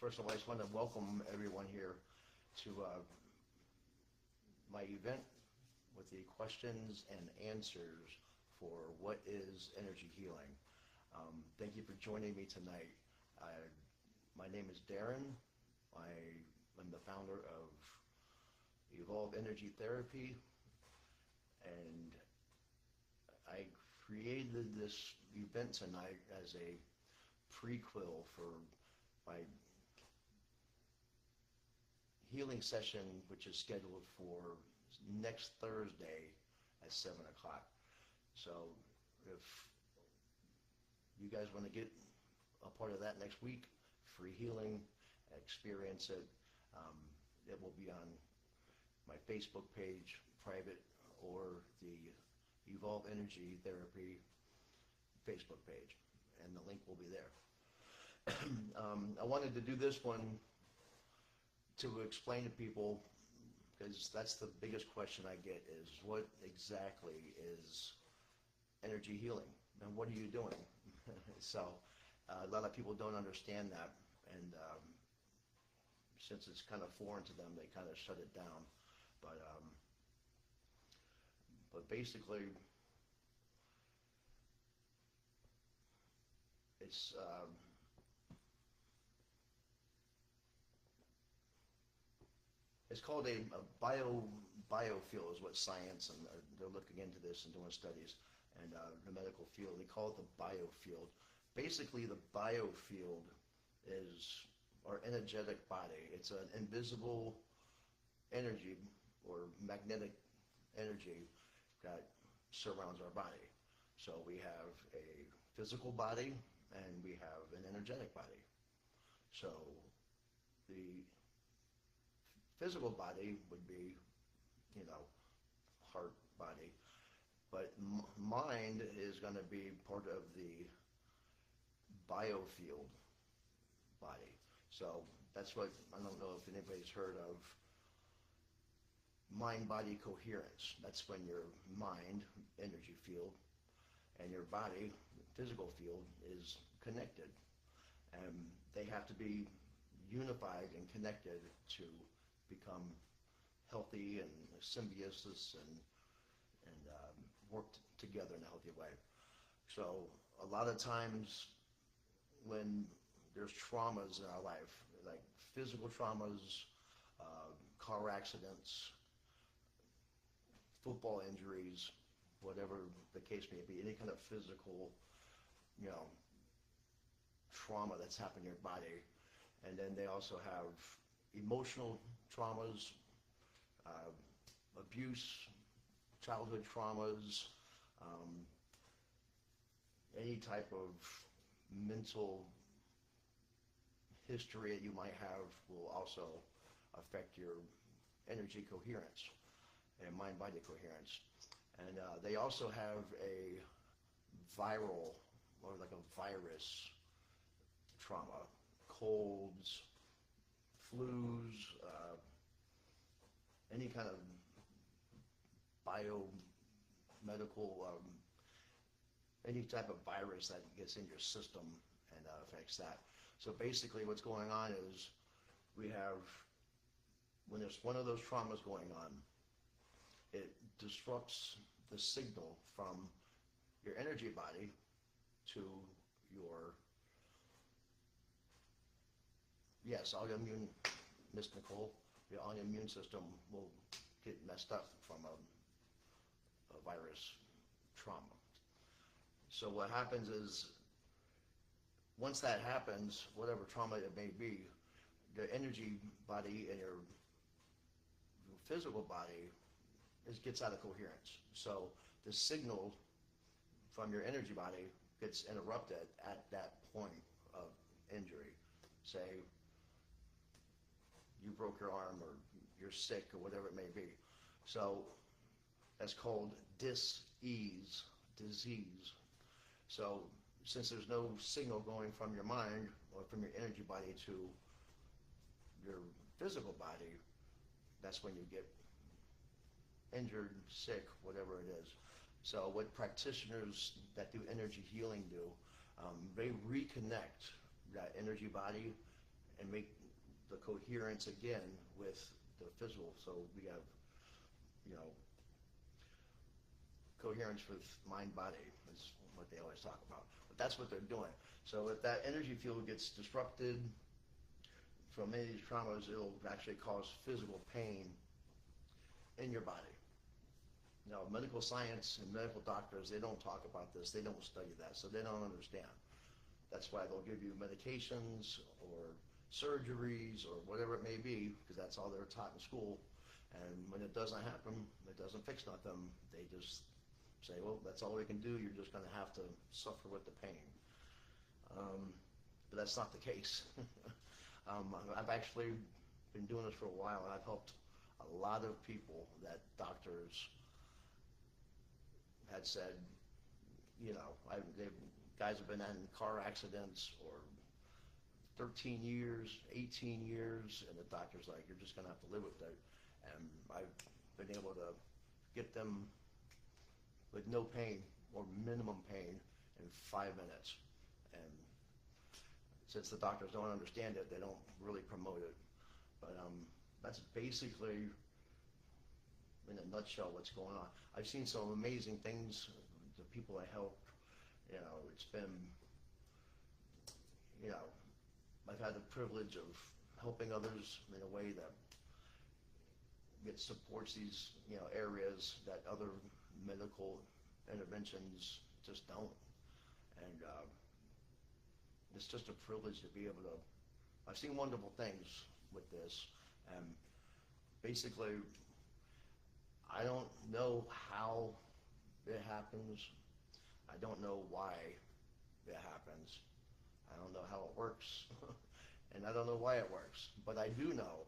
First of all, I just want to welcome everyone here to my event with the questions and answers for what is energy healing. Thank you for joining me tonight. My name is Darren. I am the founder of Evolve Energy Therapy, and I created this event tonight as a prequel for my healing session, which is scheduled for next Thursday at 7 o'clock. So if you guys want to get a part of that next week, free healing, experience it. It will be on my Facebook page, private, or the Evolve Energy Therapy Facebook page, and the link will be there. I wanted to do this one to explain to people, because that's the biggest question I get, is what exactly is energy healing and what are you doing? So a lot of people don't understand that, and since it's kind of foreign to them, they kind of shut it down. But basically, it's called a biofield is what science, and they're looking into this and doing studies, and the medical field, they call it the biofield. Basically, the biofield is our energetic body. It's an invisible energy or magnetic energy that surrounds our body. So we have a physical body and we have an energetic body. So the physical body would be, heart, body, but mind is going to be part of the biofield body. So that's what, I don't know if anybody's heard of mind-body coherence. That's when your mind, energy field, and your body, physical field, is connected. And they have to be unified and connected to become healthy and symbiosis and work together in a healthy way. So a lot of times when there's traumas in our life, like physical traumas, car accidents, football injuries, whatever the case may be, any kind of physical, trauma that's happened in your body. And then they also have emotional traumas, abuse, childhood traumas, any type of mental history that you might have will also affect your energy coherence and mind-body coherence. And they also have a viral, or like a virus trauma, colds, flus, any kind of biomedical, any type of virus that gets in your system and affects that. So basically what's going on is we have, when there's one of those traumas going on, it disrupts the signal from your energy body to your, yes, autoimmune, Miss Nicole, your autoimmune system will get messed up from a virus trauma. So what happens is, once that happens, whatever trauma it may be, the energy body and your physical body gets out of coherence. So the signal from your energy body gets interrupted at that point of injury. Say you broke your arm, or you're sick, or whatever it may be. So that's called dis-ease, disease. So since there's no signal going from your mind or from your energy body to your physical body, that's when you get injured, sick, whatever it is. So what practitioners that do energy healing do, they reconnect that energy body and make the coherence again with the physical. So we have, you know, coherence with mind body is what they always talk about. But that's what they're doing. So if that energy field gets disrupted from any of these traumas, it'll actually cause physical pain in your body. Now, medical science and medical doctors, they don't talk about this. They don't study that, so they don't understand. That's why they'll give you medications or surgeries or whatever it may be, because that's all they're taught in school. And when it doesn't happen, it doesn't fix nothing. They just say, well, that's all we can do. You're just going to have to suffer with the pain. But that's not the case. I've actually been doing this for a while, and I've helped a lot of people that doctors had said, you know, guys have been in car accidents or 13 years, 18 years, and the doctor's like, you're just going to have to live with it. And I've been able to get them with no pain or minimum pain in 5 minutes. And since the doctors don't understand it, they don't really promote it. But that's basically, in a nutshell, what's going on. I've seen some amazing things. The people I helped, you know, it's been, you know, I've had the privilege of helping others in a way that it supports these, you know, areas that other medical interventions just don't. And it's just a privilege to be able to, I've seen wonderful things with this, and basically, I don't know how it happens. I don't know why it happens. I don't know how it works, and I don't know why it works, but I do know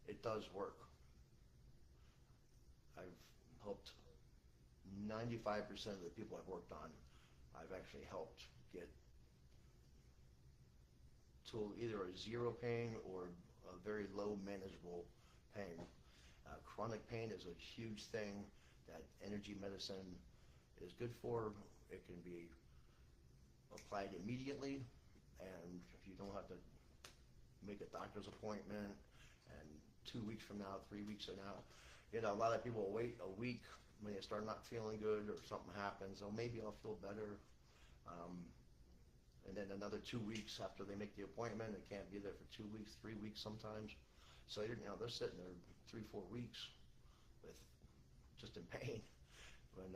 it does work. I've helped 95% of the people I've worked on, I've actually helped get to either a zero pain or a very low manageable pain. Chronic pain is a huge thing that energy medicine is good for. It can be applied immediately, and if you don't have to make a doctor's appointment, and 2 weeks from now, 3 weeks from now, you know, a lot of people wait a week when they start not feeling good or something happens. Oh, maybe I'll feel better. And then another 2 weeks after they make the appointment, they can't be there for 2 weeks, 3 weeks sometimes. So, you know, they're sitting there 3-4 weeks with just in pain. When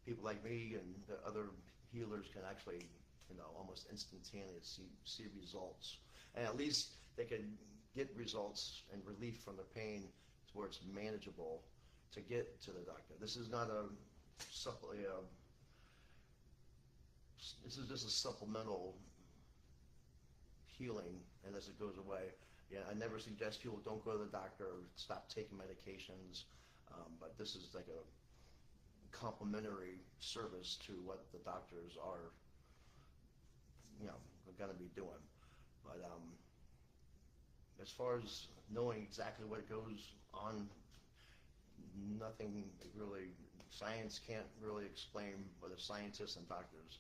people like me and the other healers can actually, you know, almost instantaneously see results. And at least they can get results and relief from the pain to where it's manageable to get to the doctor. This is not this is just a supplemental healing, and as it goes away. Yeah, I never suggest people don't go to the doctor or stop taking medications, but this is like a complementary service to what the doctors are, you know, going to be doing. But as far as knowing exactly what goes on, nothing really, science can't really explain, whether scientists and doctors.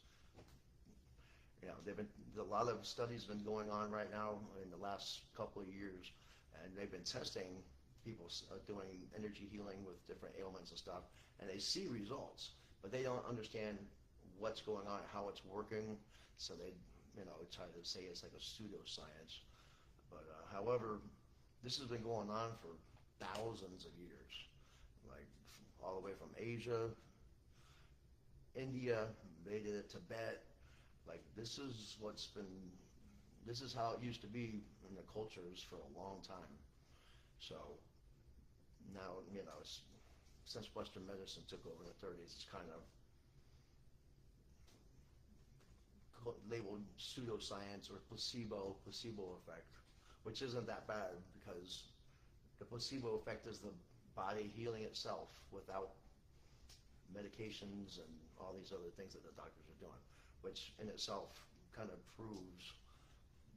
You know, a lot of studies have been going on right now in the last couple of years, and they've been testing people doing energy healing with different ailments and stuff, and they see results, but they don't understand what's going on, how it's working, so they, you know, try to say it's like a pseudoscience. But however, this has been going on for thousands of years, like all the way from Asia, India, they did it, Tibet. Like, this is how it used to be in the cultures for a long time. So now, you know, since Western medicine took over in the 30s, it's kind of labeled pseudoscience or placebo effect, which isn't that bad, because the placebo effect is the body healing itself without medications and all these other things that the doctors are doing, which in itself kind of proves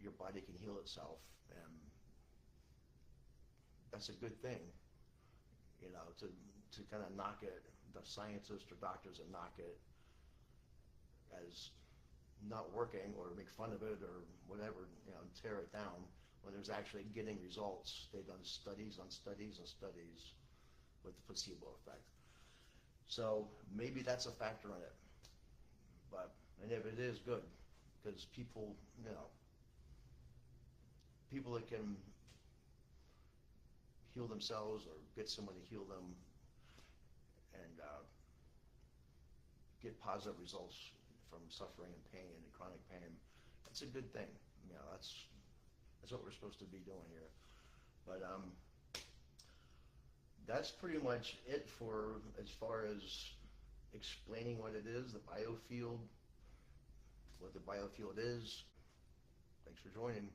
your body can heal itself, and that's a good thing, you know, to kind of knock it, the scientists or doctors that knock it as not working or make fun of it or whatever, tear it down, when there's actually getting results. They've done studies on studies and studies with the placebo effect. So maybe that's a factor in it. And if it is, good, because people that can heal themselves or get someone to heal them and get positive results from suffering and pain and chronic pain, that's a good thing. That's what we're supposed to be doing here. But that's pretty much it for as far as explaining what it is, the biofield, what the biofield is. Thanks for joining.